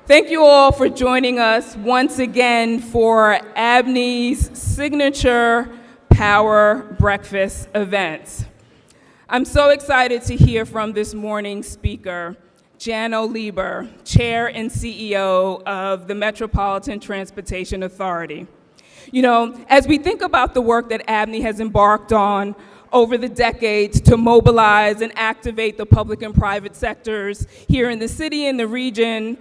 Thank you all for joining us once again for ABNY's signature Power Breakfast event. I'm so excited to hear from this morning's speaker, Janno Lieber, Chair and CEO of the Metropolitan Transportation Authority. You know, as we think about the work that ABNY has embarked on over the decades to mobilize and activate the public and private sectors here in the city and the region,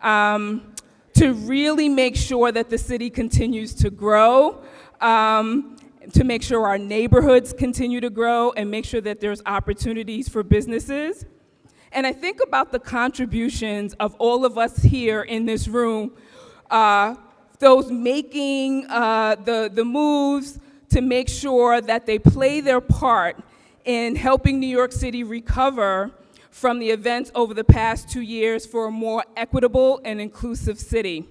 to really make sure that the city continues to grow, to make sure our neighborhoods continue to grow, and make sure that there's opportunities for businesses. And I think about the contributions of all of us here in this room, those making the moves to make sure that they play their part in helping New York City recover from the events over the past 2 years for a more equitable and inclusive city.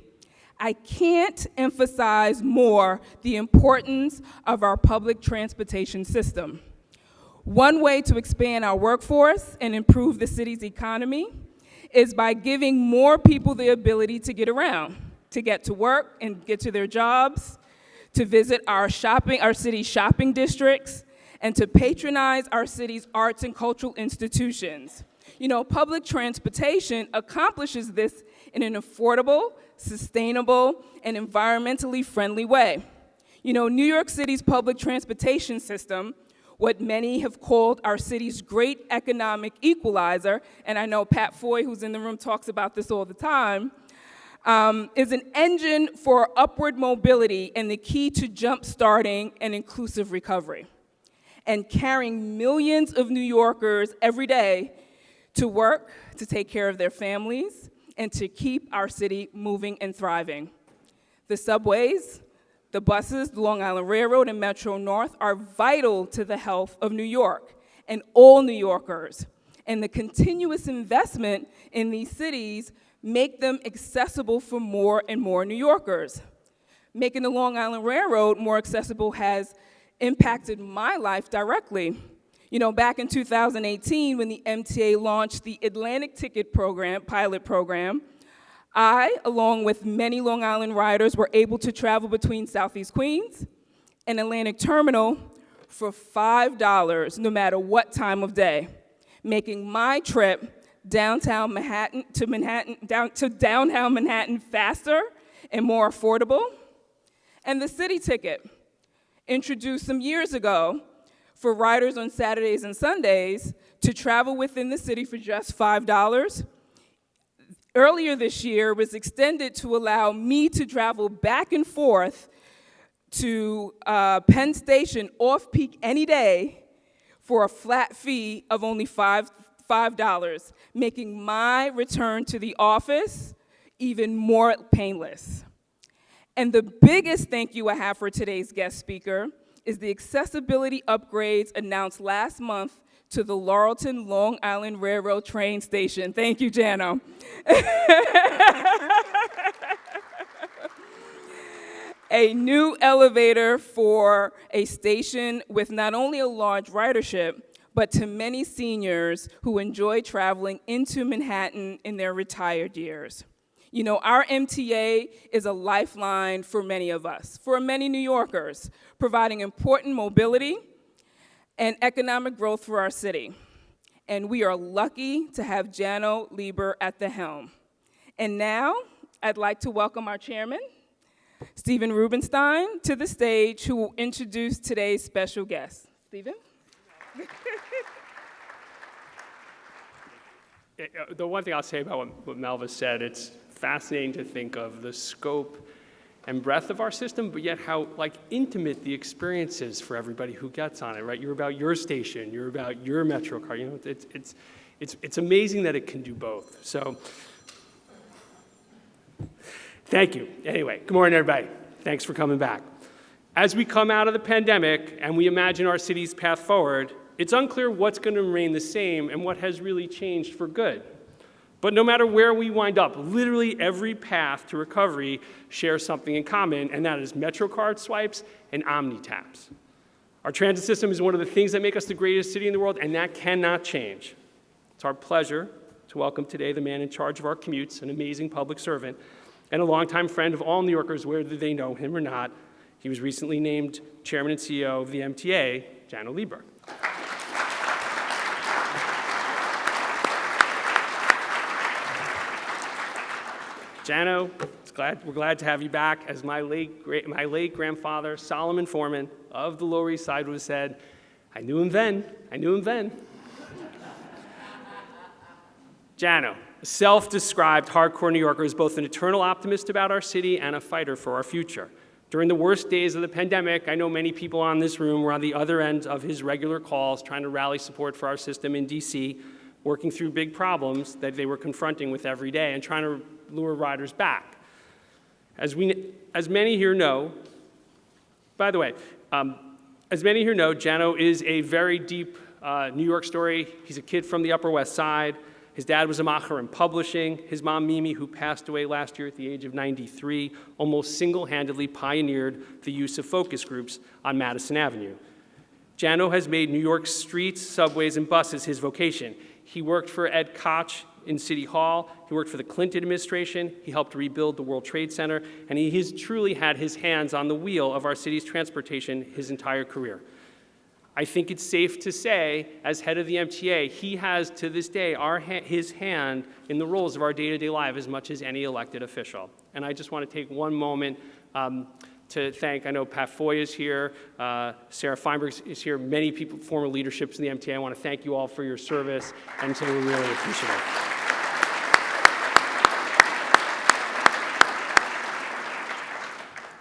I can't emphasize more the importance of our public transportation system. One way to expand our workforce and improve the city's economy is by giving more people the ability to get around, to get to work and get to their jobs, to visit our city's shopping districts, and to patronize our city's arts and cultural institutions. You know, public transportation accomplishes this in an affordable, sustainable, and environmentally friendly way. You know, New York City's public transportation system, what many have called our city's great economic equalizer, and I know Pat Foy, who's in the room, talks about this all the time, is an engine for upward mobility and the key to jump-starting an inclusive recovery, and carrying millions of New Yorkers every day to work, to take care of their families, and to keep our city moving and thriving. The subways, the buses, the Long Island Railroad, and Metro North are vital to the health of New York and all New Yorkers. And the continuous investment in these cities make them accessible for more and more New Yorkers. Making the Long Island Railroad more accessible has impacted my life directly. You know, back in 2018, when the MTA launched the Atlantic Ticket Program, pilot program, I, along with many Long Island riders, were able to travel between Southeast Queens and Atlantic Terminal for $5, no matter what time of day, making my trip downtown Manhattan faster and more affordable. And the city ticket, introduced some years ago for riders on Saturdays and Sundays to travel within the city for just $5. Earlier this year was extended to allow me to travel back and forth to Penn Station off-peak any day for a flat fee of only $5, making my return to the office even more painless. And the biggest thank you I have for today's guest speaker is the accessibility upgrades announced last month to the Laurelton Long Island Railroad train station. Thank you, Janno. A new elevator for a station with not only a large ridership, but to many seniors who enjoy traveling into Manhattan in their retired years. You know, our MTA is a lifeline for many of us, for many New Yorkers, providing important mobility and economic growth for our city. And we are lucky to have Janno Lieber at the helm. And now, I'd like to welcome our chairman, Stephen Rubenstein, to the stage, who will introduce today's special guest. Stephen? The one thing I'll say about what Melva said, it's fascinating to think of the scope and breadth of our system, but yet how intimate the experience is for everybody who gets on it, right? You're about your station, you're about your Metro car. You know, it's amazing that it can do both. So, thank you. Anyway, good morning, everybody. Thanks for coming back. As we come out of the pandemic and we imagine our city's path forward, it's unclear what's going to remain the same and what has really changed for good. But no matter where we wind up, literally every path to recovery shares something in common, and that is MetroCard swipes and Omni taps. Our transit system is one of the things that make us the greatest city in the world, and that cannot change. It's our pleasure to welcome today the man in charge of our commutes, an amazing public servant, and a longtime friend of all New Yorkers, whether they know him or not. He was recently named Chairman and CEO of the MTA, Janno Lieber. Janno, we're glad to have you back. As my late grandfather, Solomon Foreman of the Lower East Side would have said, I knew him then. Janno, a self-described hardcore New Yorker, is both an eternal optimist about our city and a fighter for our future. During the worst days of the pandemic, I know many people on this room were on the other end of his regular calls trying to rally support for our system in DC, working through big problems that they were confronting with every day and trying to lure riders back. As many here know, by the way, as many here know, Janno is a very deep New York story. He's a kid from the Upper West Side. His dad was a macher in publishing. His mom, Mimi, who passed away last year at the age of 93, almost single-handedly pioneered the use of focus groups on Madison Avenue. Janno has made New York's streets, subways, and buses his vocation. He worked for Ed Koch in City Hall. He worked for the Clinton administration. He helped rebuild the World Trade Center. And he has truly had his hands on the wheel of our city's transportation his entire career. I think it's safe to say, as head of the MTA, he has, to this day, his hand in the roles of our day-to-day life as much as any elected official. And I just want to take one moment to thank, I know Pat Foy is here, Sarah Feinberg is here, many people, former leaderships in the MTA. I want to thank you all for your service, and so we're really appreciative.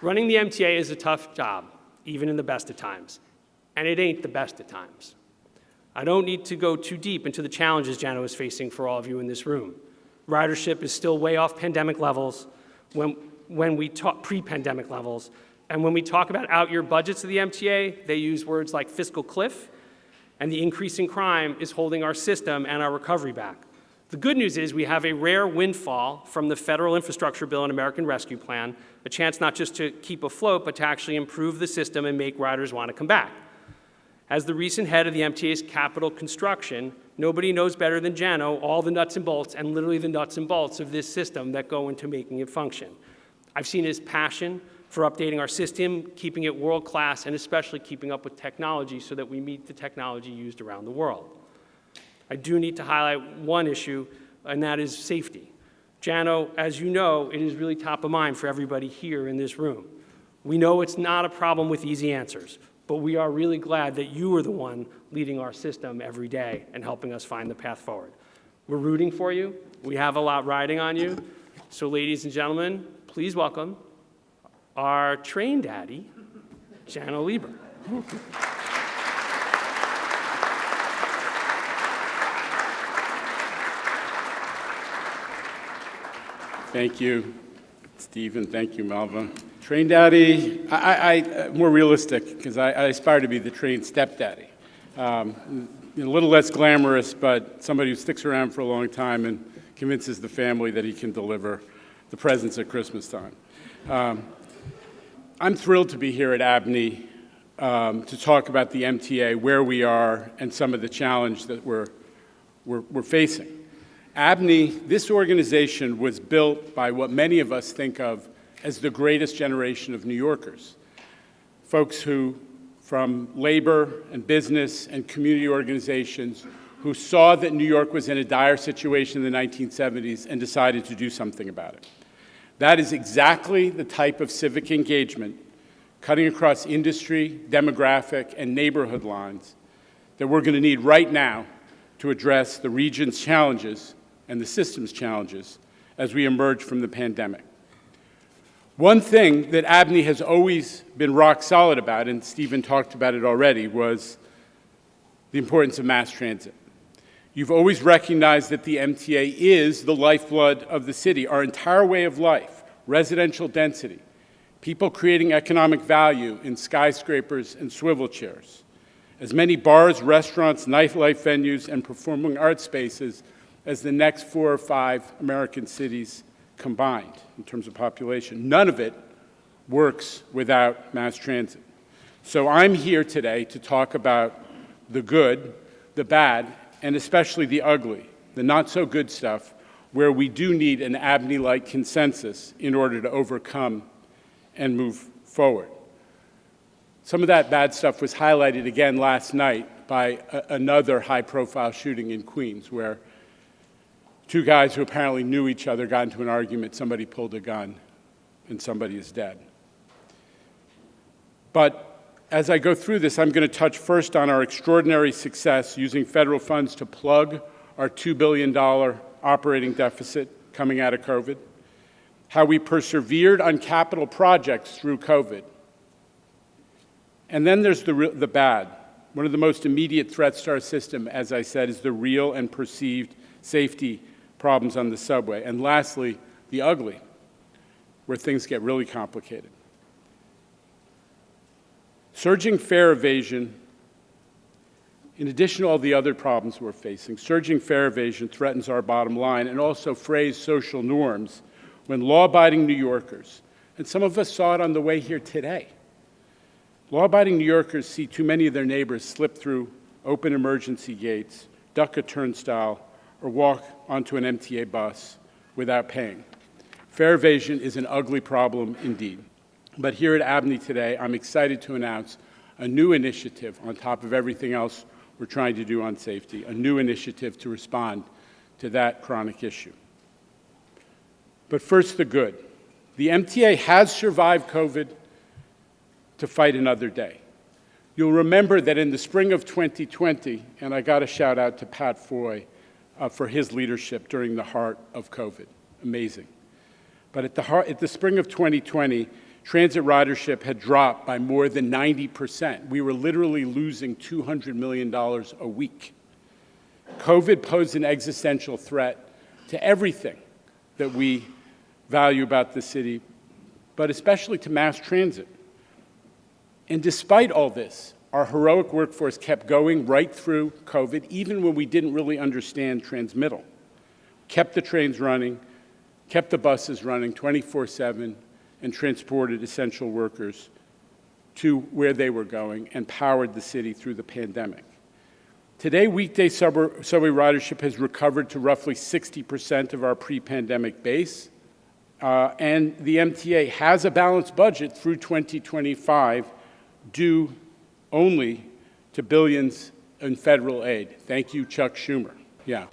Running the MTA is a tough job, even in the best of times. And it ain't the best of times. I don't need to go too deep into the challenges Janno is facing for all of you in this room. Ridership is still way off pandemic levels when we talk pre-pandemic levels. And when we talk about out-year budgets of the MTA, they use words like fiscal cliff, and the increasing crime is holding our system and our recovery back. The good news is we have a rare windfall from the federal infrastructure bill and American Rescue Plan, a chance not just to keep afloat, but to actually improve the system and make riders want to come back. As the recent head of the MTA's capital construction, nobody knows better than Janno all the nuts and bolts, and literally the nuts and bolts of this system that go into making it function. I've seen his passion for updating our system, keeping it world-class, and especially keeping up with technology so that we meet the technology used around the world. I do need to highlight one issue, and that is safety. Janno, as you know, it is really top of mind for everybody here in this room. We know it's not a problem with easy answers, but we are really glad that you are the one leading our system every day and helping us find the path forward. We're rooting for you. We have a lot riding on you. So ladies and gentlemen, please welcome our train daddy, Janno Lieber. Thank you, Stephen. Thank you, Malva. Train daddy, more realistic, because I aspire to be the train stepdaddy. A little less glamorous, but somebody who sticks around for a long time and convinces the family that he can deliver the presents at Christmas time. I'm thrilled to be here at ABNY to talk about the MTA, where we are, and some of the challenge that we're facing. ABNY, this organization was built by what many of us think of as the greatest generation of New Yorkers, folks who, from labor and business and community organizations, who saw that New York was in a dire situation in the 1970s and decided to do something about it. That is exactly the type of civic engagement, cutting across industry, demographic, and neighborhood lines, that we're going to need right now to address the region's challenges and the system's challenges as we emerge from the pandemic. One thing that ABNY has always been rock solid about, and Stephen talked about it already, was the importance of mass transit. You've always recognized that the MTA is the lifeblood of the city, our entire way of life, residential density, people creating economic value in skyscrapers and swivel chairs, as many bars, restaurants, nightlife venues, and performing arts spaces as the next 4 or 5 American cities combined in terms of population. None of it works without mass transit. So I'm here today to talk about the good, the bad, and especially the ugly the not-so-good stuff, where we do need an ABNY-like consensus in order to overcome and move forward. Some of that bad stuff was highlighted again last night by another high-profile shooting in Queens, where two guys who apparently knew each other got into an argument, somebody pulled a gun, and somebody is dead. But as I go through this, I'm going to touch first on our extraordinary success using federal funds to plug our $2 billion operating deficit coming out of COVID, how we persevered on capital projects through COVID. And then there's the bad. One of the most immediate threats to our system, as I said, is the real and perceived safety problems on the subway. And lastly, the ugly, where things get really complicated. Surging fare evasion, in addition to all the other problems we're facing, surging fare evasion threatens our bottom line and also frays social norms when law-abiding New Yorkers, and some of us saw it on the way here today, law-abiding New Yorkers see too many of their neighbors slip through open emergency gates, duck a turnstile, or walk onto an MTA bus without paying. Fare evasion is an ugly problem indeed. But here at ABNY today, I'm excited to announce a new initiative on top of everything else we're trying to do on safety, a new initiative to respond to that chronic issue. But first, the good. The MTA has survived COVID to fight another day. You'll remember that in the spring of 2020, and I got a shout out to Pat Foy for his leadership during the heart of COVID. Amazing. But at the spring of 2020, transit ridership had dropped by more than 90%. We were literally losing $200 million a week. COVID posed an existential threat to everything that we value about the city, but especially to mass transit. And despite all this, our heroic workforce kept going right through COVID, even when we didn't really understand transmittal. Kept the trains running, kept the buses running 24/7, and transported essential workers to where they were going and powered the city through the pandemic. Today, weekday subway ridership has recovered to roughly 60% of our pre-pandemic base, and the MTA has a balanced budget through 2025 due only to billions in federal aid. Thank you, Chuck Schumer. Yeah.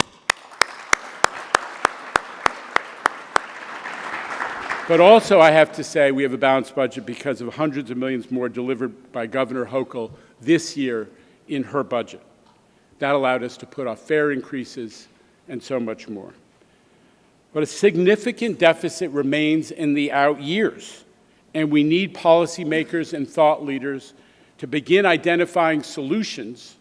But also, I have to say, we have a balanced budget because of hundreds of millions more delivered by Governor Hochul this year in her budget. That allowed us to put off fare increases and so much more. But a significant deficit remains in the out years, and we need policymakers and thought leaders to begin identifying solutions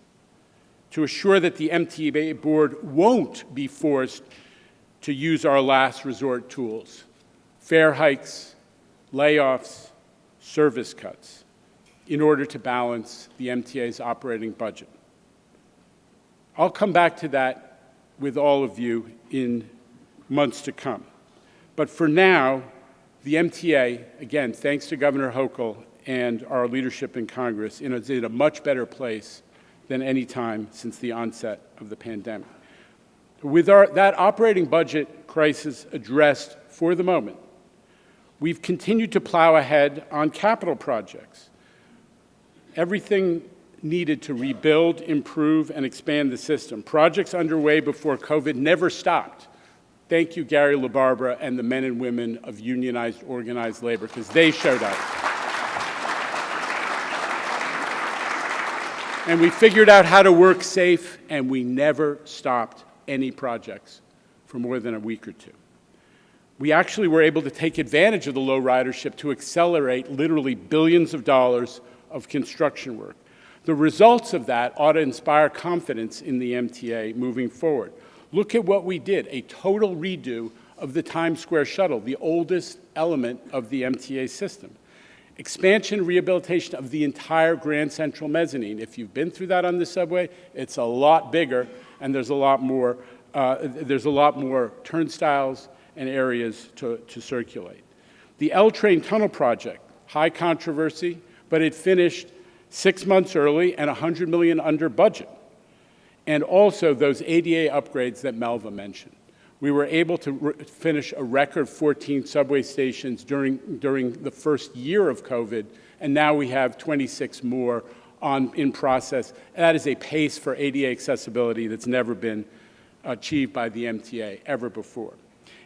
to assure that the MTA board won't be forced to use our last resort tools: fare hikes, layoffs, service cuts, in order to balance the MTA's operating budget. I'll come back to that with all of you in months to come. But for now, the MTA, again, thanks to Governor Hochul and our leadership in Congress, is in a much better place than any time since the onset of the pandemic. With that operating budget crisis addressed for the moment, we've continued to plow ahead on capital projects. Everything needed to rebuild, improve, and expand the system. Projects underway before COVID never stopped. Thank you, Gary LaBarbera and the men and women of unionized, organized labor, because they showed up. And we figured out how to work safe, and we never stopped any projects for more than a week or two. We actually were able to take advantage of the low ridership to accelerate literally billions of dollars of construction work. The results of that ought to inspire confidence in the MTA moving forward. Look at what we did, a total redo of the Times Square shuttle, the oldest element of the MTA system. Expansion and rehabilitation of the entire Grand Central mezzanine. If you've been through that on the subway, it's a lot bigger, and there's a lot more turnstiles and areas to circulate. The L train tunnel project, high controversy, but it finished 6 months early and $100 million under budget. and also those ADA upgrades that Melva mentioned. We were able to finish a record 14 subway stations during the first year of COVID, and now we have 26 more in process. That is a pace for ADA accessibility that's never been achieved by the MTA ever before.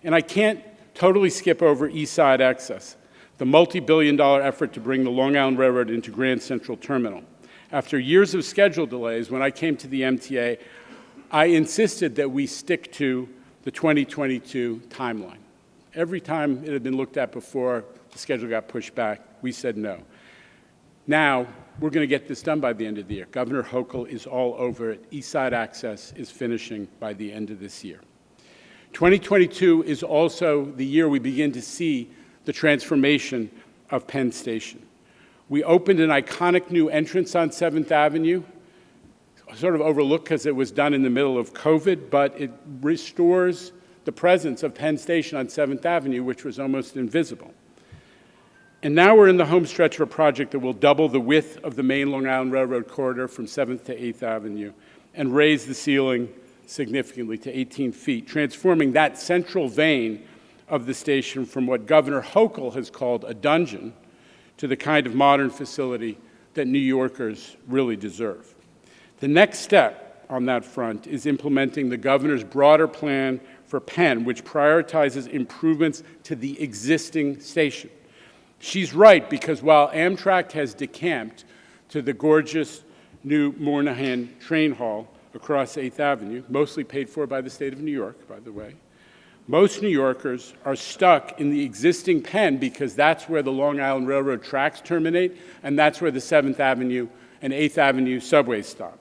And I can't totally skip over East Side Access, the multi-billion-dollar effort to bring the Long Island Railroad into Grand Central Terminal. After years of schedule delays, when I came to the MTA, I insisted that we stick to the 2022 timeline. Every time it had been looked at before, the schedule got pushed back, we said no. Now, we're going to get this done by the end of the year. Governor Hochul is all over it. East Side Access is finishing by the end of this year. 2022 is also the year we begin to see the transformation of Penn Station. We opened an iconic new entrance on 7th Avenue, sort of overlooked because it was done in the middle of COVID, but it restores the presence of Penn Station on 7th Avenue, which was almost invisible. And now we're in the home stretch of a project that will double the width of the main Long Island Railroad corridor from 7th to 8th Avenue and raise the ceiling significantly to 18 feet, transforming that central vein of the station from what Governor Hochul has called a dungeon to the kind of modern facility that New Yorkers really deserve. The next step on that front is implementing the governor's broader plan for Penn, which prioritizes improvements to the existing station. She's right, because while Amtrak has decamped to the gorgeous new Moynihan train hall across 8th Avenue, mostly paid for by the state of New York, by the way, most New Yorkers are stuck in the existing Penn because that's where the Long Island Railroad tracks terminate, and that's where the 7th Avenue and 8th Avenue subways stop.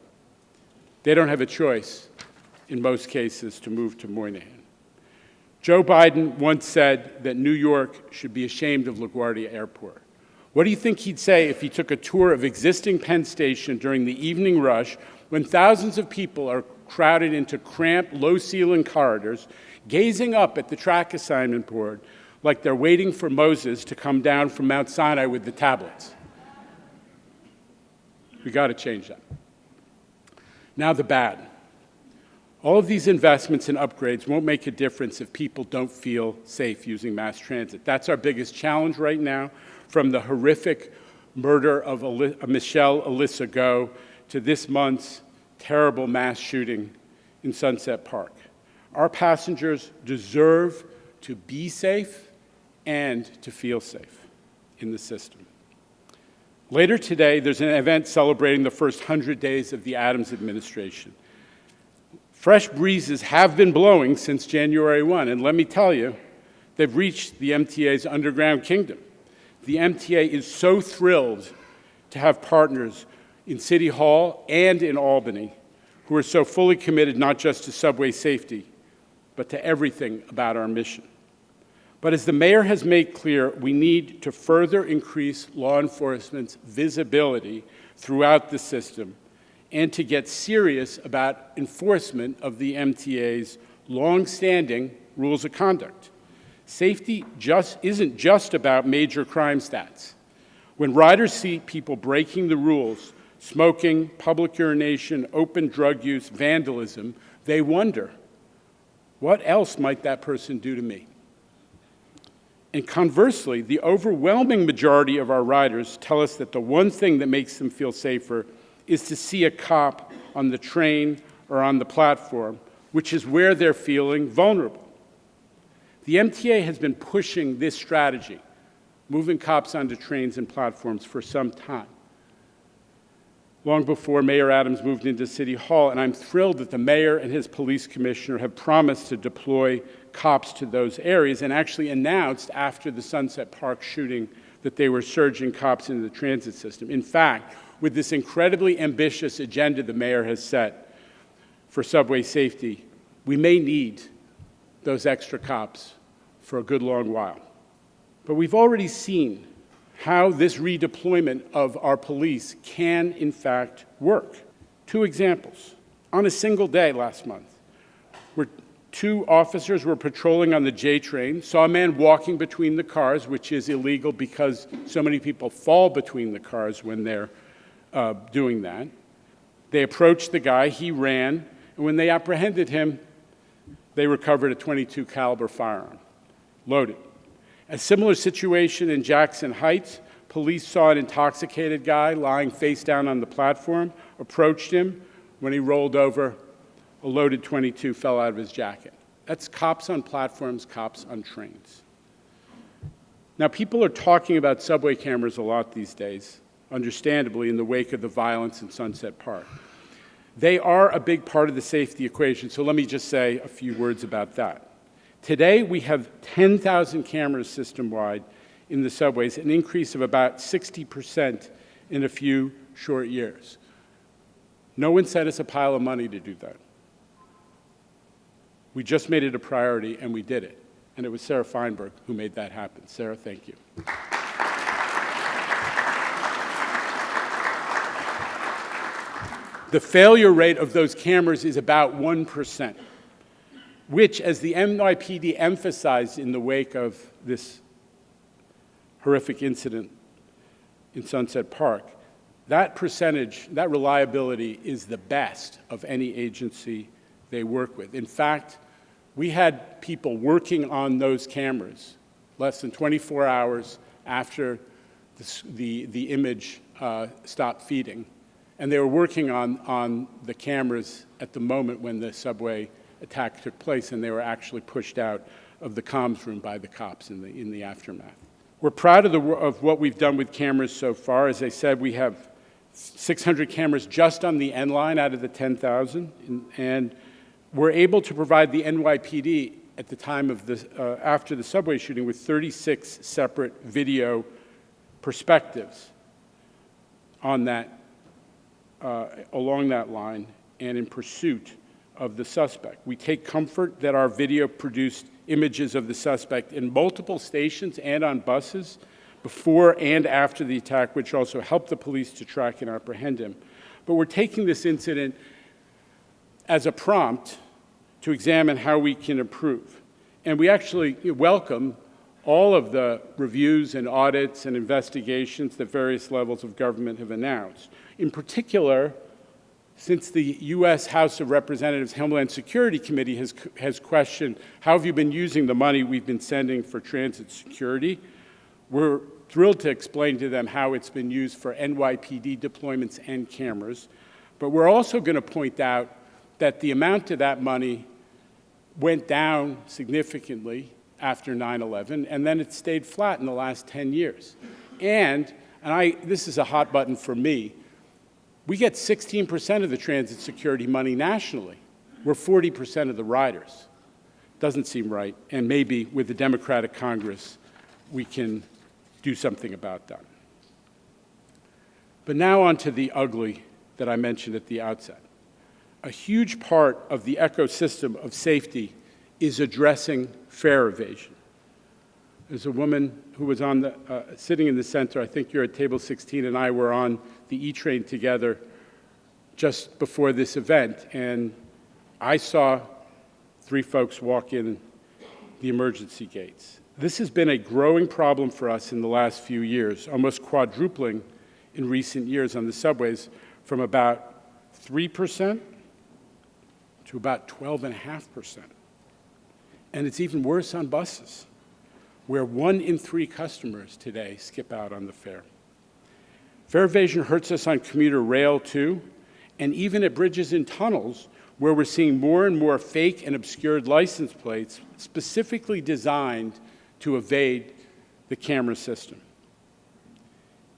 They don't have a choice, in most cases, to move to Moynihan. Joe Biden once said that New York should be ashamed of LaGuardia Airport. What do you think he'd say if he took a tour of existing Penn Station during the evening rush when thousands of people are crowded into cramped, low-ceiling corridors, gazing up at the track assignment board like they're waiting for Moses to come down from Mount Sinai with the tablets? We got to change that. Now the bad. All of these investments and upgrades won't make a difference if people don't feel safe using mass transit. That's our biggest challenge right now, from the horrific murder of Michelle Alyssa Go to this month's terrible mass shooting in Sunset Park. Our passengers deserve to be safe and to feel safe in the system. Later today, there's an event celebrating the first 100 days of the Adams administration. Fresh breezes have been blowing since January 1, and let me tell you, they've reached the MTA's underground kingdom. The MTA is so thrilled to have partners in City Hall and in Albany who are so fully committed not just to subway safety, but to everything about our mission. But as the mayor has made clear, we need to further increase law enforcement's visibility throughout the system and to get serious about enforcement of the MTA's long-standing rules of conduct. Safety isn't just about major crime stats. When riders see people breaking the rules, smoking, public urination, open drug use, vandalism, they wonder, what else might that person do to me? And conversely, the overwhelming majority of our riders tell us that the one thing that makes them feel safer is to see a cop on the train or on the platform, which is where they're feeling vulnerable. The MTA has been pushing this strategy, moving cops onto trains and platforms, for some time, long before Mayor Adams moved into City Hall, and I'm thrilled that the mayor and his police commissioner have promised to deploy cops to those areas and actually announced after the Sunset Park shooting that they were surging cops into the transit system. In fact, with this incredibly ambitious agenda the mayor has set for subway safety, we may need those extra cops for a good long while. But we've already seen how this redeployment of our police can, in fact, work. 2 examples. On a single day last month, where 2 officers were patrolling on the J train, saw a man walking between the cars, which is illegal because so many people fall between the cars when they're doing that. They approached the guy, he ran, and when they apprehended him, they recovered a .22 caliber firearm, loaded. A similar situation in Jackson Heights. Police saw an intoxicated guy lying face down on the platform, approached him. When he rolled over, a loaded .22 fell out of his jacket. That's cops on platforms, cops on trains. Now, people are talking about subway cameras a lot these days, understandably, in the wake of the violence in Sunset Park. They are a big part of the safety equation, so let me just say a few words about that. Today, we have 10,000 cameras system-wide in the subways, an increase of about 60% in a few short years. No one sent us a pile of money to do that. We just made it a priority, and we did it. And it was Sarah Feinberg who made that happen. Sarah, thank you. The failure rate of those cameras is about 1%, which, as the NYPD emphasized in the wake of this horrific incident in Sunset Park, that percentage, that reliability is the best of any agency they work with. In fact, we had people working on those cameras less than 24 hours after the image stopped feeding. And they were working on the cameras at the moment when the subway attack took place, and they were actually pushed out of the comms room by the cops in the aftermath. We're proud of what we've done with cameras so far. As I said, we have 600 cameras just on the N line out of the 10,000, and we're able to provide the NYPD at the time of after the subway shooting with 36 separate video perspectives on that, along that line and in pursuit of the suspect. We take comfort that our video produced images of the suspect in multiple stations and on buses before and after the attack, which also helped the police to track and apprehend him. But we're taking this incident as a prompt to examine how we can improve. And we actually welcome all of the reviews and audits and investigations that various levels of government have announced. In particular, since the U.S. House of Representatives Homeland Security Committee has questioned how have you been using the money we've been sending for transit security, we're thrilled to explain to them how it's been used for NYPD deployments and cameras. But we're also going to point out that the amount of that money went down significantly after 9/11, and then it stayed flat in the last 10 years. And this is a hot button for me, we get 16% of the transit security money nationally. We're 40% of the riders. Doesn't seem right, and maybe with the Democratic Congress, we can do something about that. But now on to the ugly that I mentioned at the outset. A huge part of the ecosystem of safety is addressing fare evasion. There's a woman who was sitting in the center, I think you're at table 16, and I were on the E-train together just before this event, and I saw 3 folks walk in the emergency gates. This has been a growing problem for us in the last few years, almost quadrupling in recent years on the subways from about 3% to about 12.5%. And it's even worse on buses, where 1 in 3 customers today skip out on the fare. Fare evasion hurts us on commuter rail, too, and even at bridges and tunnels, where we're seeing more and more fake and obscured license plates specifically designed to evade the camera system.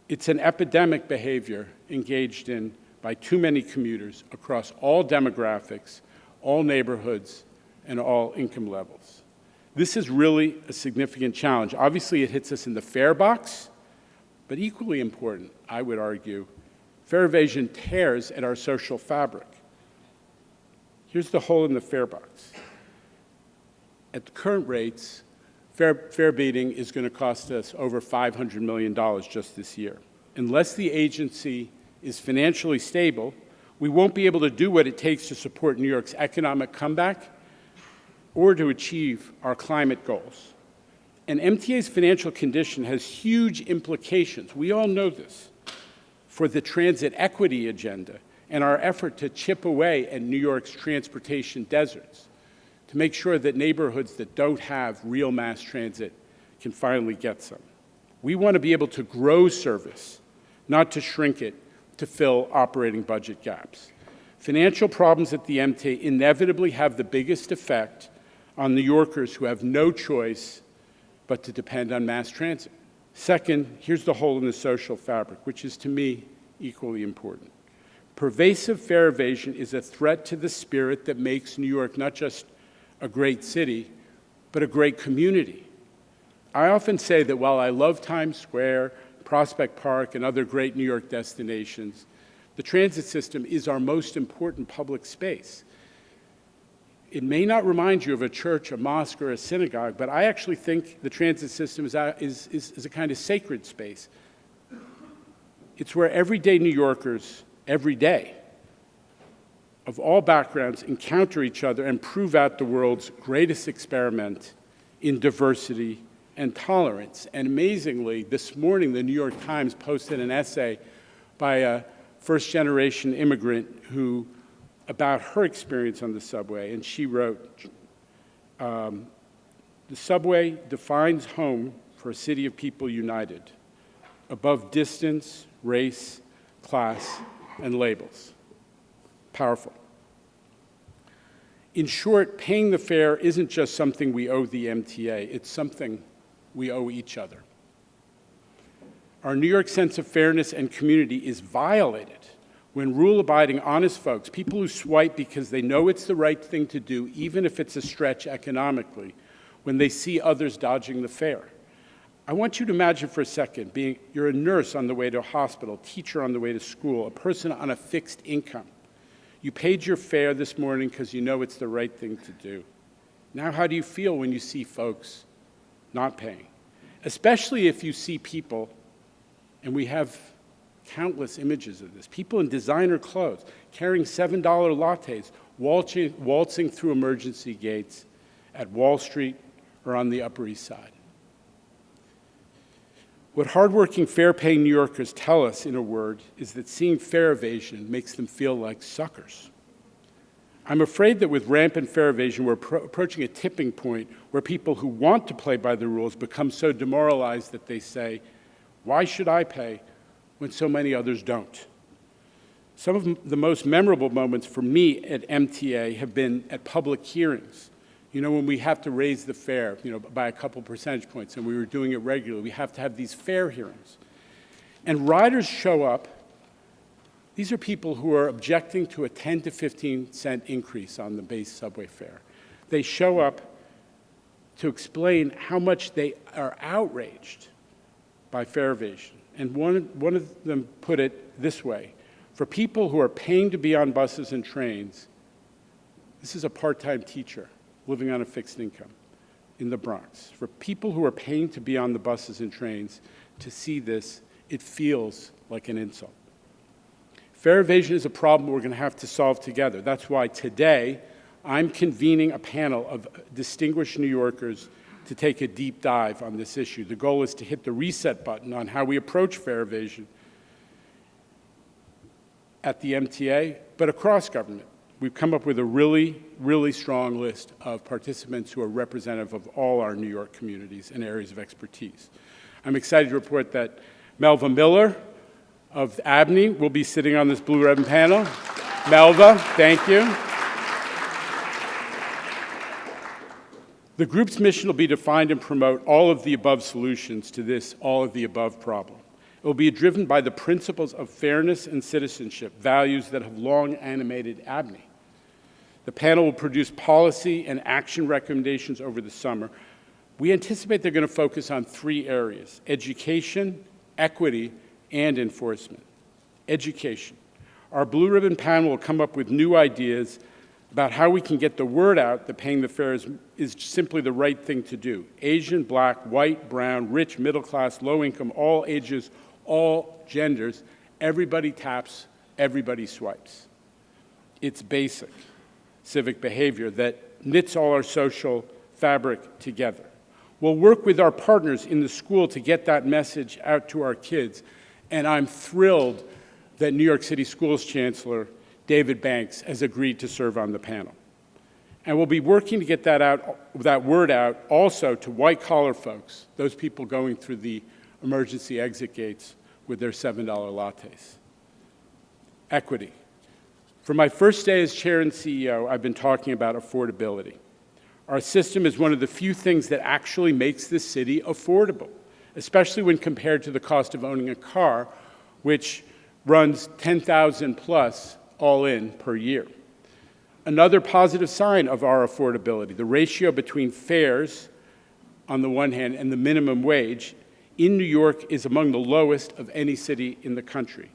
It's an epidemic behavior engaged in by too many commuters across all demographics, all neighborhoods, and all income levels. This is really a significant challenge. Obviously, it hits us in the fare box, but equally important, I would argue, fare evasion tears at our social fabric. Here's the hole in the fare box. At the current rates, fare beating is going to cost us over $500 million just this year. Unless the agency is financially stable, we won't be able to do what it takes to support New York's economic comeback or to achieve our climate goals. And MTA's financial condition has huge implications, we all know this, for the transit equity agenda and our effort to chip away at New York's transportation deserts, to make sure that neighborhoods that don't have real mass transit can finally get some. We want to be able to grow service, not to shrink it to fill operating budget gaps. Financial problems at the MTA inevitably have the biggest effect on New Yorkers who have no choice but to depend on mass transit. Second, here's the hole in the social fabric, which is, to me, equally important. Pervasive fare evasion is a threat to the spirit that makes New York not just a great city, but a great community. I often say that while I love Times Square, Prospect Park, and other great New York destinations, the transit system is our most important public space. It may not remind you of a church, a mosque, or a synagogue, but I actually think the transit system is a kind of sacred space. It's where everyday New Yorkers, every day, of all backgrounds, encounter each other and prove out the world's greatest experiment in diversity and tolerance. And amazingly, this morning, the New York Times posted an essay by a first-generation immigrant about her experience on the subway, and she wrote, "The subway defines home for a city of people united, above distance, race, class, and labels." Powerful. In short, paying the fare isn't just something we owe the MTA, it's something we owe each other. Our New York sense of fairness and community is violated when rule-abiding, honest folks, people who swipe because they know it's the right thing to do, even if it's a stretch economically, when they see others dodging the fare. I want you to imagine for a second you're a nurse on the way to a hospital, teacher on the way to school, a person on a fixed income. You paid your fare this morning because you know it's the right thing to do. Now how do you feel when you see folks not paying? Especially if you see people, and we have countless images of this, people in designer clothes, carrying $7 lattes, waltzing through emergency gates at Wall Street or on the Upper East Side. What hardworking, fare-paying New Yorkers tell us, in a word, is that seeing fare evasion makes them feel like suckers. I'm afraid that with rampant fare evasion, we're approaching a tipping point where people who want to play by the rules become so demoralized that they say, "Why should I pay when so many others don't?" Some of the most memorable moments for me at MTA have been at public hearings. You know, when we have to raise the fare, by a couple percentage points, and we were doing it regularly, we have to have these fare hearings. And riders show up. These are people who are objecting to a 10 to 15 cent increase on the base subway fare. They show up to explain how much they are outraged by fare evasion. And one of them put it this way: for people who are paying to be on buses and trains, this is a part-time teacher living on a fixed income in the Bronx. For people who are paying to be on the buses and trains, to see this, it feels like an insult. Fare evasion is a problem we're going to have to solve together. That's why today I'm convening a panel of distinguished New Yorkers to take a deep dive on this issue. The goal is to hit the reset button on how we approach fare evasion at the MTA, but across government. We've come up with a really, really strong list of participants who are representative of all our New York communities and areas of expertise. I'm excited to report that Melva Miller of ABNY will be sitting on this blue ribbon panel. Melva, thank you. The group's mission will be to find and promote all of the above solutions to this all of the above problem. It will be driven by the principles of fairness and citizenship, values that have long animated ABNY. The panel will produce policy and action recommendations over the summer. We anticipate they're going to focus on 3 areas: education, equity, and enforcement. Education. Our blue ribbon panel will come up with new ideas about how we can get the word out that paying the fare is simply the right thing to do. Asian, black, white, brown, rich, middle class, low income, all ages, all genders, everybody taps, everybody swipes. It's basic civic behavior that knits all our social fabric together. We'll work with our partners in the school to get that message out to our kids, and I'm thrilled that New York City Schools Chancellor David Banks, has agreed to serve on the panel. And we'll be working to get that word out also to white-collar folks, those people going through the emergency exit gates with their $7 lattes. Equity. From my first day as chair and CEO, I've been talking about affordability. Our system is one of the few things that actually makes this city affordable, especially when compared to the cost of owning a car, which runs $10,000 plus all in per year. Another positive sign of our affordability, the ratio between fares on the one hand and the minimum wage in New York is among the lowest of any city in the country.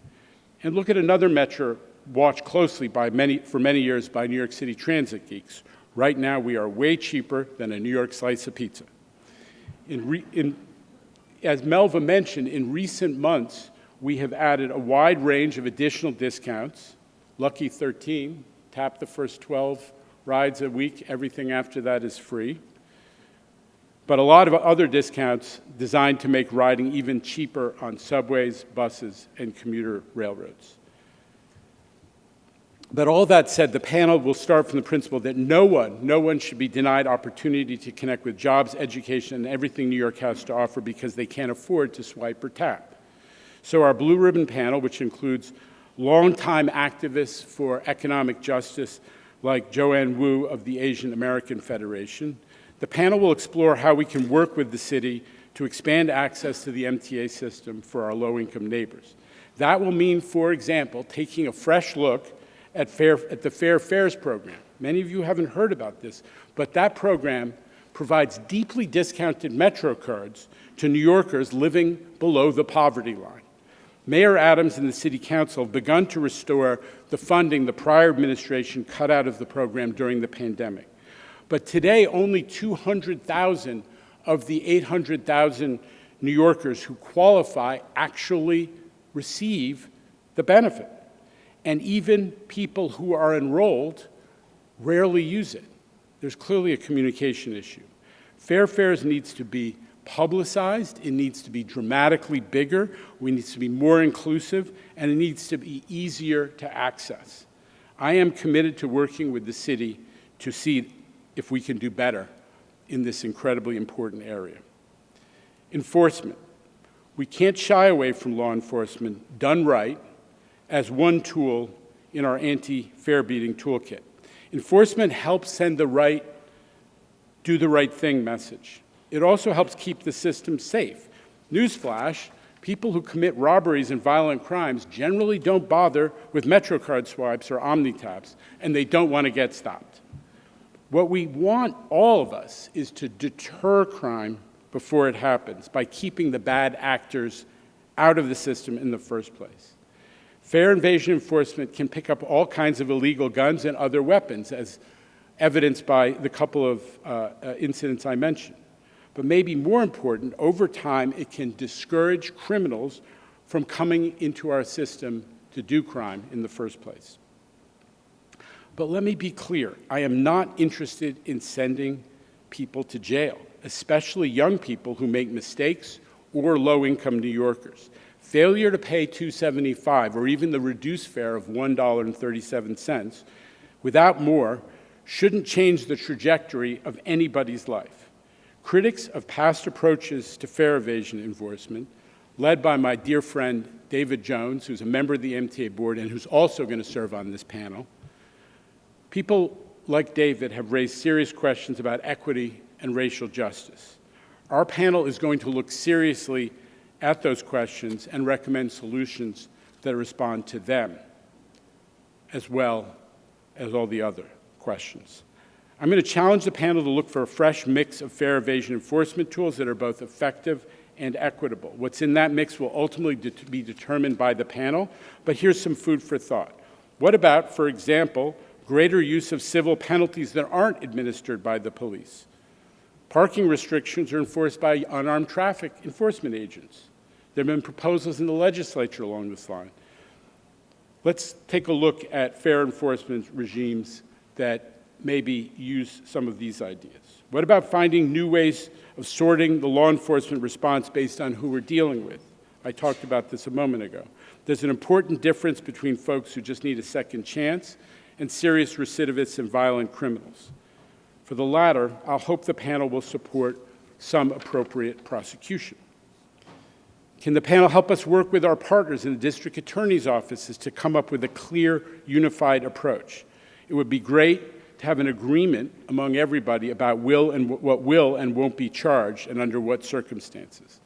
And look at another measure watched closely for many years by New York City transit geeks. Right now, we are way cheaper than a New York slice of pizza. As Melva mentioned, in recent months, we have added a wide range of additional discounts. Lucky 13, tap the first 12 rides a week, everything after that is free. But a lot of other discounts designed to make riding even cheaper on subways, buses, and commuter railroads. But all that said, the panel will start from the principle that no one should be denied opportunity to connect with jobs, education, and everything New York has to offer because they can't afford to swipe or tap. So our Blue Ribbon panel, which includes longtime activists for economic justice like Joanne Wu of the Asian American Federation, the panel will explore how we can work with the city to expand access to the MTA system for our low-income neighbors. That will mean, for example, taking a fresh look at the Fair Fares program. Many of you haven't heard about this, but that program provides deeply discounted Metro cards to New Yorkers living below the poverty line. Mayor Adams and the City Council have begun to restore the funding the prior administration cut out of the program during the pandemic. But today, only 200,000 of the 800,000 New Yorkers who qualify actually receive the benefit. And even people who are enrolled rarely use it. There's clearly a communication issue. Fair Fares needs to be publicized, it needs to be dramatically bigger, we need to be more inclusive, and it needs to be easier to access. I am committed to working with the city to see if we can do better in this incredibly important area. Enforcement. We can't shy away from law enforcement done right as one tool in our anti-fare beating toolkit. Enforcement helps send the right, do the right thing message. It also helps keep the system safe. Newsflash, people who commit robberies and violent crimes generally don't bother with MetroCard swipes or OmniTaps, and they don't want to get stopped. What we want, all of us, is to deter crime before it happens by keeping the bad actors out of the system in the first place. Fare evasion enforcement can pick up all kinds of illegal guns and other weapons, as evidenced by the couple of incidents I mentioned. But maybe more important, over time, it can discourage criminals from coming into our system to do crime in the first place. But let me be clear, I am not interested in sending people to jail, especially young people who make mistakes or low-income New Yorkers. Failure to pay $2.75 or even the reduced fare of $1.37 without more shouldn't change the trajectory of anybody's life. Critics of past approaches to fare evasion enforcement, led by my dear friend David Jones, who's a member of the MTA board and who's also going to serve on this panel, people like David have raised serious questions about equity and racial justice. Our panel is going to look seriously at those questions and recommend solutions that respond to them, as well as all the other questions. I'm going to challenge the panel to look for a fresh mix of fare evasion enforcement tools that are both effective and equitable. What's in that mix will ultimately be determined by the panel, but here's some food for thought. What about, for example, greater use of civil penalties that aren't administered by the police? Parking restrictions are enforced by unarmed traffic enforcement agents. There have been proposals in the legislature along this line. Let's take a look at fare enforcement regimes that maybe use some of these ideas. What about finding new ways of sorting the law enforcement response based on who we're dealing with? I talked about this a moment ago. There's an important difference between folks who just need a second chance and serious recidivists and violent criminals. For the latter, I'll hope the panel will support some appropriate prosecution. Can the panel help us work with our partners in the district attorney's offices to come up with a clear, unified approach? It would be great to have an agreement among everybody about what will and won't be charged and under what circumstances.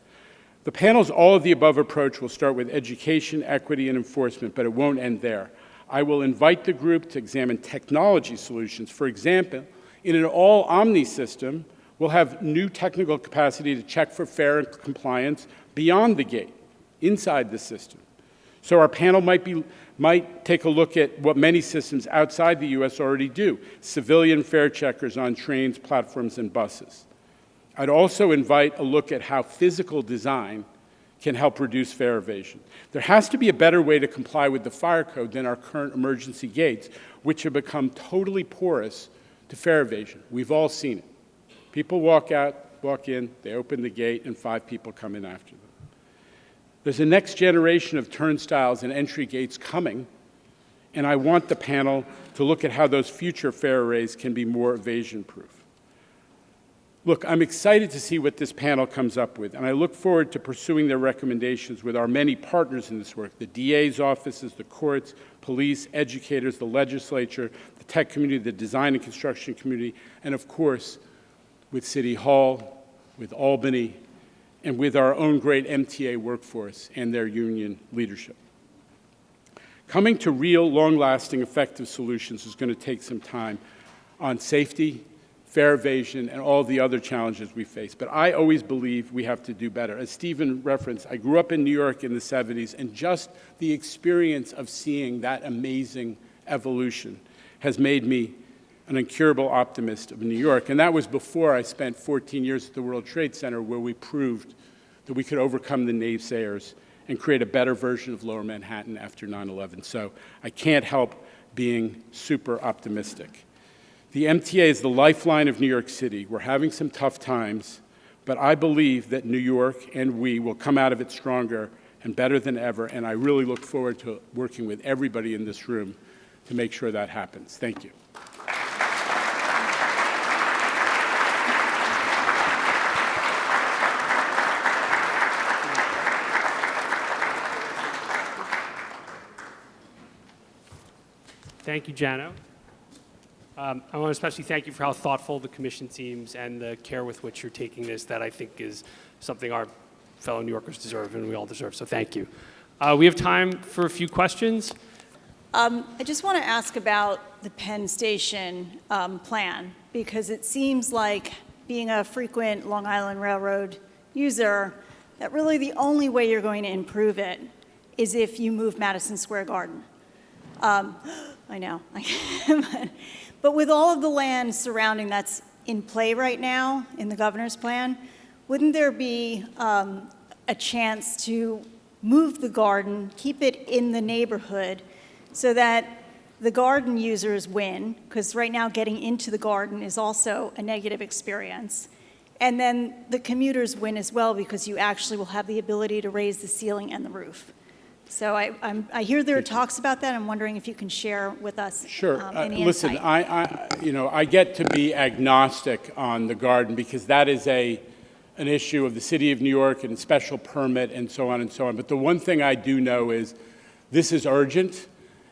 The panel's all-of-the-above approach will start with education, equity, and enforcement, but it won't end there. I will invite the group to examine technology solutions. For example, in an all-Omni system, we'll have new technical capacity to check for fare and compliance beyond the gate, inside the system. So our panel might take a look at what many systems outside the U.S. already do, civilian fare checkers on trains, platforms, and buses. I'd also invite a look at how physical design can help reduce fare evasion. There has to be a better way to comply with the fire code than our current emergency gates, which have become totally porous to fare evasion. We've all seen it. People walk in, they open the gate, and 5 people come in after them. There's a next generation of turnstiles and entry gates coming, and I want the panel to look at how those future fare arrays can be more evasion-proof. Look, I'm excited to see what this panel comes up with, and I look forward to pursuing their recommendations with our many partners in this work, the DA's offices, the courts, police, educators, the legislature, the tech community, the design and construction community, and of course, with City Hall, with Albany, and with our own great MTA workforce and their union leadership. Coming to real, long-lasting, effective solutions is going to take some time on safety, fare evasion, and all the other challenges we face. But I always believe we have to do better. As Stephen referenced, I grew up in New York in the 70s, and just the experience of seeing that amazing evolution has made me an incurable optimist of New York. And that was before I spent 14 years at the World Trade Center, where we proved that we could overcome the naysayers and create a better version of Lower Manhattan after 9/11. So I can't help being super optimistic. The MTA is the lifeline of New York City. We're having some tough times, but I believe that New York and we will come out of it stronger and better than ever, and I really look forward to working with everybody in this room to make sure that happens. Thank you. Thank you, Janno. I want to especially thank you for how thoughtful the commission seems and the care with which you're taking this, that I think is something our fellow New Yorkers deserve and we all deserve, so thank you. We have time for a few questions. I just want to ask about the Penn Station plan, because it seems like, being a frequent Long Island Railroad user, that really the only way you're going to improve it is if you move Madison Square Garden. I know. But with all of the land surrounding that's in play right now in the governor's plan, wouldn't there be a chance to move the garden, keep it in the neighborhood, so that the garden users win, because right now getting into the garden is also a negative experience, and then the commuters win as well, because you actually will have the ability to raise the ceiling and the roof. So I hear there are talks about that. I'm wondering if you can share with us any Listen, insight. I get to be agnostic on the garden, because that is an issue of the city of New York and special permit and so on and so on. But the one thing I do know is this is urgent,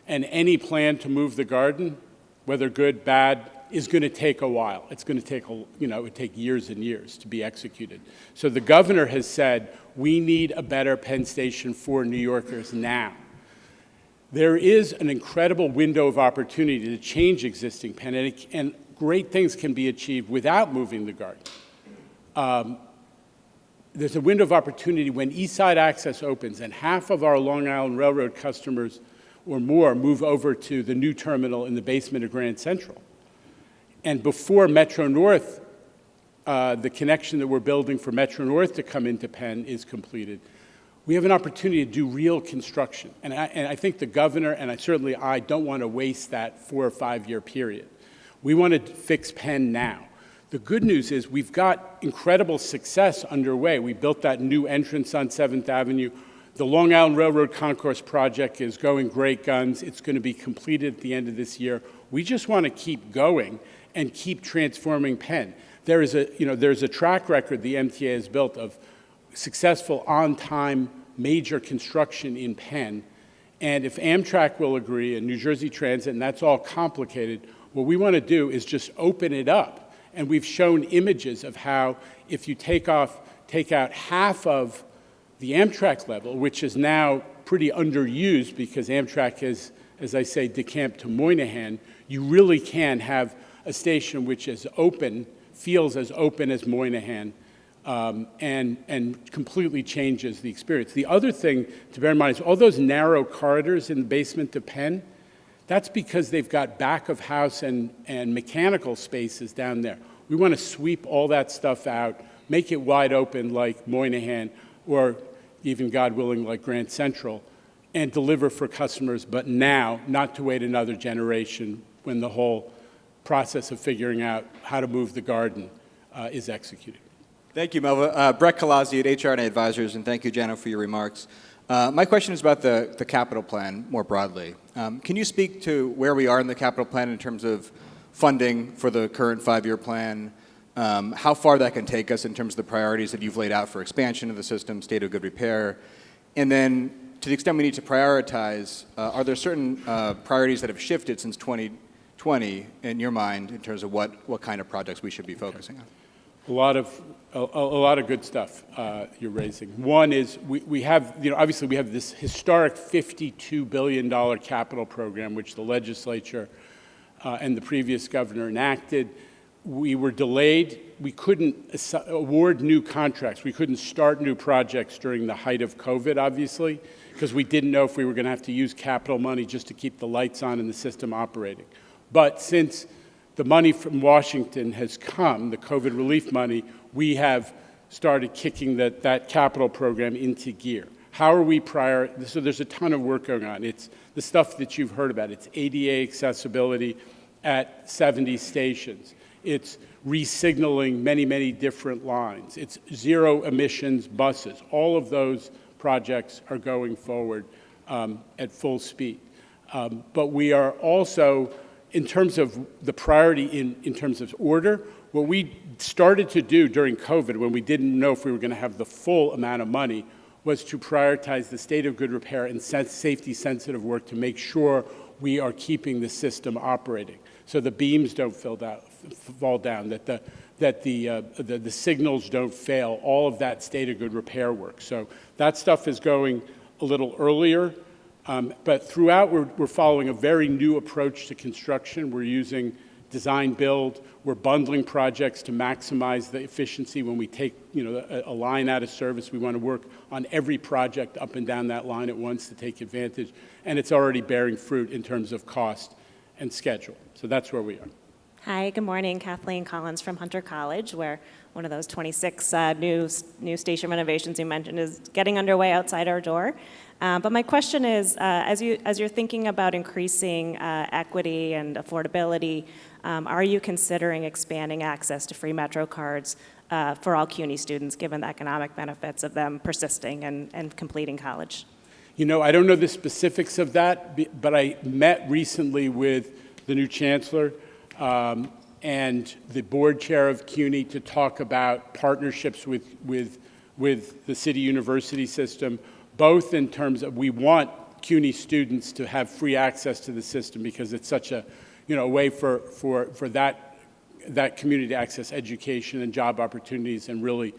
and any plan to move the garden, whether good, bad, is going to take a while. It's going to take, it would take years and years to be executed. So the governor has said, we need a better Penn Station for New Yorkers now. There is an incredible window of opportunity to change existing Penn, and great things can be achieved without moving the garden. There's a window of opportunity when East Side Access opens, and half of our Long Island Railroad customers or more move over to the new terminal in the basement of Grand Central. And before Metro North, the connection that we're building for Metro North to come into Penn is completed, we have an opportunity to do real construction. And I think the governor, and I don't want to waste that 4 or 5 year period. We want to fix Penn now. The good news is we've got incredible success underway. We built that new entrance on 7th Avenue. The Long Island Railroad Concourse project is going great guns. It's going to be completed at the end of this year. We just want to keep going and keep transforming Penn. There's a track record the MTA has built of successful on-time major construction in Penn. And if Amtrak will agree and New Jersey Transit, and that's all complicated, what we want to do is just open it up. And we've shown images of how if you take out half of the Amtrak level, which is now pretty underused because Amtrak has, as I say, decamped to Moynihan, you really can have a station which is open, feels as open as Moynihan, and completely changes the experience. The other thing to bear in mind is all those narrow corridors in the basement of Penn, that's because they've got back of house and mechanical spaces down there. We want to sweep all that stuff out, make it wide open like Moynihan, or even, God willing, like Grand Central, and deliver for customers, but now, not to wait another generation when the whole process of figuring out how to move the garden is executed. Thank you, Melva. Brett Colazzi at HR&A Advisors, and thank you, Janno, for your remarks. My question is about the capital plan more broadly. Can you speak to where we are in the capital plan in terms of funding for the current 5-year plan, how far that can take us in terms of the priorities that you've laid out for expansion of the system, state of good repair, and then to the extent we need to prioritize, are there certain priorities that have shifted since 2020 in your mind in terms of what kind of projects we should be focusing on? A lot of good stuff you're raising. One is we have, obviously we have this historic $52 billion capital program, which the legislature and the previous governor enacted. We were delayed. We couldn't award new contracts. We couldn't start new projects during the height of COVID, obviously, because we didn't know if we were going to have to use capital money just to keep the lights on and the system operating. But since the money from Washington has come, the COVID relief money, we have started kicking that capital program into gear. How are we so there's a ton of work going on. It's the stuff that you've heard about. It's ADA accessibility at 70 stations. It's re-signaling many, many different lines. It's zero emissions buses. All of those projects are going forward at full speed. But we are also, in terms of the priority in terms of order, what we started to do during COVID when we didn't know if we were going to have the full amount of money was to prioritize the state of good repair and safety-sensitive work to make sure we are keeping the system operating, so the beams don't fall down, that the signals don't fail, all of that state of good repair work. So that stuff is going a little earlier, but throughout we're following a very new approach to construction. We're using design build. We're bundling projects to maximize the efficiency. When we take a line out of service, we want to work on every project up and down that line at once to take advantage, and it's already bearing fruit in terms of cost and schedule. So that's where we are. Hi, good morning. Kathleen Collins from Hunter College, where one of those 26 new station renovations you mentioned is getting underway outside our door. But my question is, as you're thinking about increasing equity and affordability, are you considering expanding access to free Metro cards for all CUNY students, given the economic benefits of them persisting and completing college? I don't know the specifics of that, but I met recently with the new chancellor and the board chair of CUNY to talk about partnerships with the city university system, both in terms of we want CUNY students to have free access to the system because it's such a way for that community to access education and job opportunities and really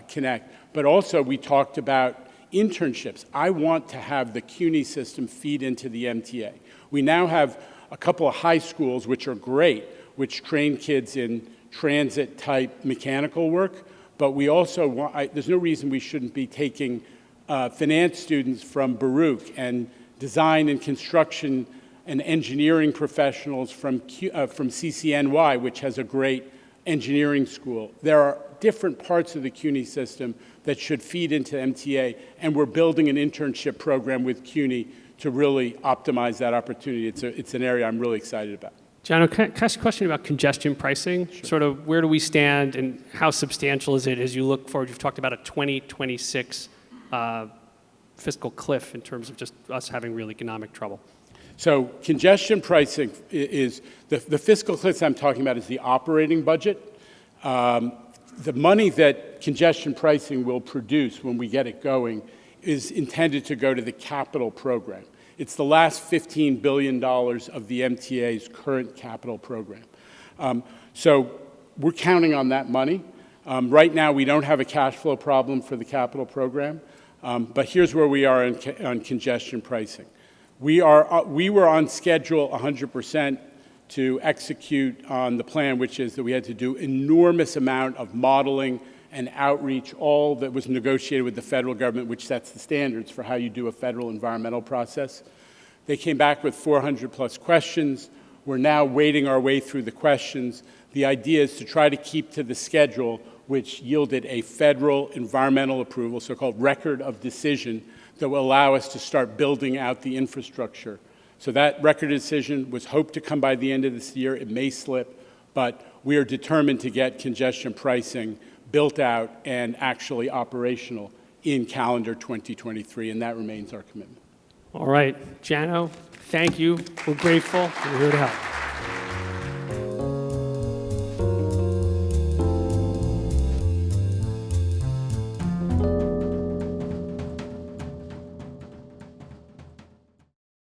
connect. But also we talked about internships. I want to have the CUNY system feed into the MTA. We now have a couple of high schools, which are great, which train kids in transit-type mechanical work, but we also want, there's no reason we shouldn't be taking finance students from Baruch and design and construction and engineering professionals from CCNY, which has a great engineering school. There are different parts of the CUNY system that should feed into MTA, and we're building an internship program with CUNY to really optimize that opportunity. It's an area I'm really excited about. Janno, can I ask a question about congestion pricing? Sure. Sort of where do we stand and how substantial is it as you look forward? You've talked about a 2026 fiscal cliff in terms of just us having real economic trouble? So congestion pricing is, the fiscal cliff I'm talking about is the operating budget. The money that congestion pricing will produce when we get it going is intended to go to the capital program. It's the last $15 billion of the MTA's current capital program. So we're counting on that money. Right now, we don't have a cash flow problem for the capital program, but here's where we are on congestion pricing. We were on schedule 100% to execute on the plan, which is that we had to do enormous amount of modeling and outreach, all that was negotiated with the federal government, which sets the standards for how you do a federal environmental process. They came back with 400 plus questions. We're now wading our way through the questions. The idea is to try to keep to the schedule, which yielded a federal environmental approval, so-called record of decision, that will allow us to start building out the infrastructure. So that record of decision was hoped to come by the end of this year. It may slip, but we are determined to get congestion pricing built out and actually operational in calendar 2023, and that remains our commitment. All right, Janno, thank you. We're grateful. We're here to help.